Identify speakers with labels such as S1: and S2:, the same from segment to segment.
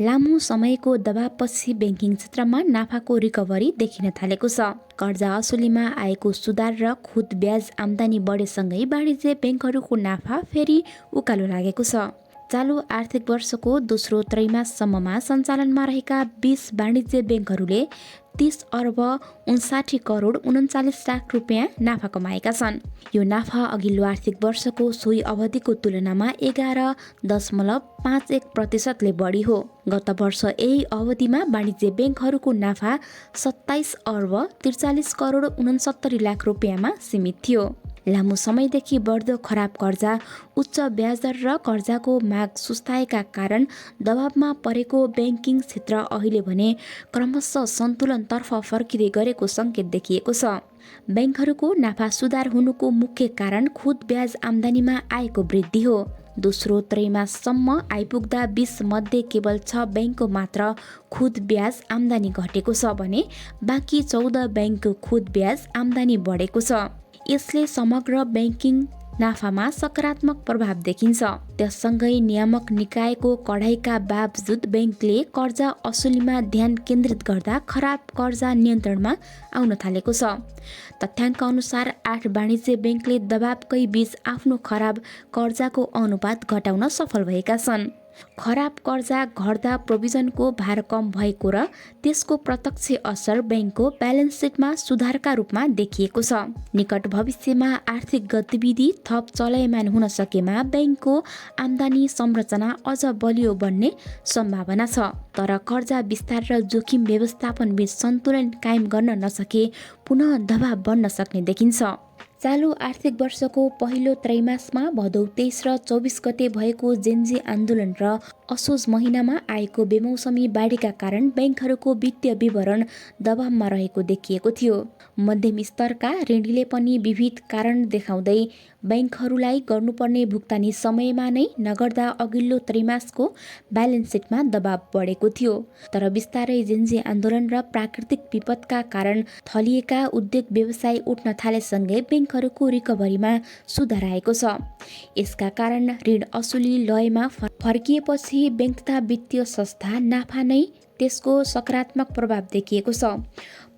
S1: लामो समयको दबावपछि ब्याङ्किङ क्षेत्रमा नाफाको रिकभरी देखिन थालेको छ। कर्जा असुलीमा आएको सुधार र खुद ब्याज आम्दानी बढेसँगै वाणिज्य ब्याङ्कहरूको नाफा फेरि उकालो लागेको छ। चालु आर्थिक वर्षको दोस्रो त्रैमाससम्ममा सञ्चालनमा रहेका 20 वाणिज्य ब्याङ्कहरूले 30 अर्ब 59 करोड 39 लाख रुपियाँ नाफा कमाएका छन्। यो नाफा अघिल्लो आर्थिक वर्षको सोही अवधिको तुलनामा 11.51% बढी हो। गत वर्ष यही अवधिमा वाणिज्य ब्याङ्कहरूको नाफा 27 अर्ब 43 करोड 69 लाख रुपियाँमा सीमित थियो। लामो समयदेखि बढ्दो खराब कर्जा, उच्च ब्याजदर र कर्जाको माग सुस्ताएका कारण दबावमा परेको ब्याङ्किङ क्षेत्र अहिले भने क्रमशः सन्तुलनतर्फ फर्किँदै गरेको सङ्केत देखिएको छ। ब्याङ्कहरूको नाफा सुधार हुनुको मुख्य कारण खुद ब्याज आम्दानीमा आएको वृद्धि हो। दोस्रो त्रैमाससम्म आइपुग्दा 20 मध्ये केवल 6 ब्याङ्कको मात्र खुद ब्याज आम्दानी घटेको छ भने बाँकी 14 ब्याङ्कको खुद ब्याज आम्दानी बढेको छ। यसले समग्र ब्याङ्किङ नाफामा सकारात्मक प्रभाव देखिन्छ। त्यससँगै नियामक निकायको कडाइका बावजुद ब्याङ्कले कर्जा असुलीमा ध्यान केन्द्रित गर्दा खराब कर्जा नियन्त्रणमा आउन थालेको छ। तथ्याङ्क अनुसार 8 वाणिज्य ब्याङ्कले दबावकै बीच आफ्नो खराब कर्जाको अनुपात घटाउन सफल भएका छन्। खराब कर्जा घट्दा प्रोभिजनको भार कम भएको र त्यसको प्रत्यक्ष असर ब्याङ्कको ब्यालेन्स सिटमा सुधारका रूपमा देखिएको छ। निकट भविष्यमा आर्थिक गतिविधि थप चलायमान हुन सकेमा ब्याङ्कको आम्दानी संरचना अझ बलियो बन्ने सम्भावना छ। तर कर्जा विस्तार र जोखिम व्यवस्थापन बीच सन्तुलन कायम गर्न नसके पुनः दबाव बढ्न सक्ने देखिन्छ। चालु आर्थिक वर्षको पहिलो त्रैमासमा भदौ 23 र 24 गते भएको जेन्जी आन्दोलन र असोज महिनामा आएको बेमौसमी बाढीका कारण ब्याङ्कहरूको वित्तीय विवरण दबावमा रहेको देखिएको थियो। मध्यम स्तरका ऋणीले पनि विविध कारण देखाउँदै ब्याङ्कहरूलाई गर्नुपर्ने भुक्तानी समयमा नै नगर्दा अघिल्लो त्रैमासको ब्यालेन्स सिटमा दबाव बढेको थियो। तर बिस्तारै जेन्जी आन्दोलन र प्राकृतिक विपदका कारण थलिएका उद्योग व्यवसाय उठ्न थालेसँगै ब्याङ्कहरूको रिकभरीमा सुधार आएको छ। यसका कारण ऋण असुली लयमा फर्किएपछि ब्याङ्क तथा वित्तीय संस्था नाफा नै त्यसको सकारात्मक प्रभाव देखिएको छ।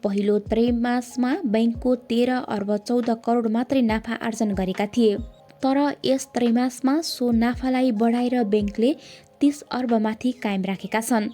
S1: पहिलो त्रैमासमा ब्याङ्कको 13 अर्ब 14 करोड मात्रै नाफा आर्जन गरेका थिए। तर यस त्रैमासमा सो नाफालाई बढाएर ब्याङ्कले 30 अर्बमाथि कायम राखेका छन्।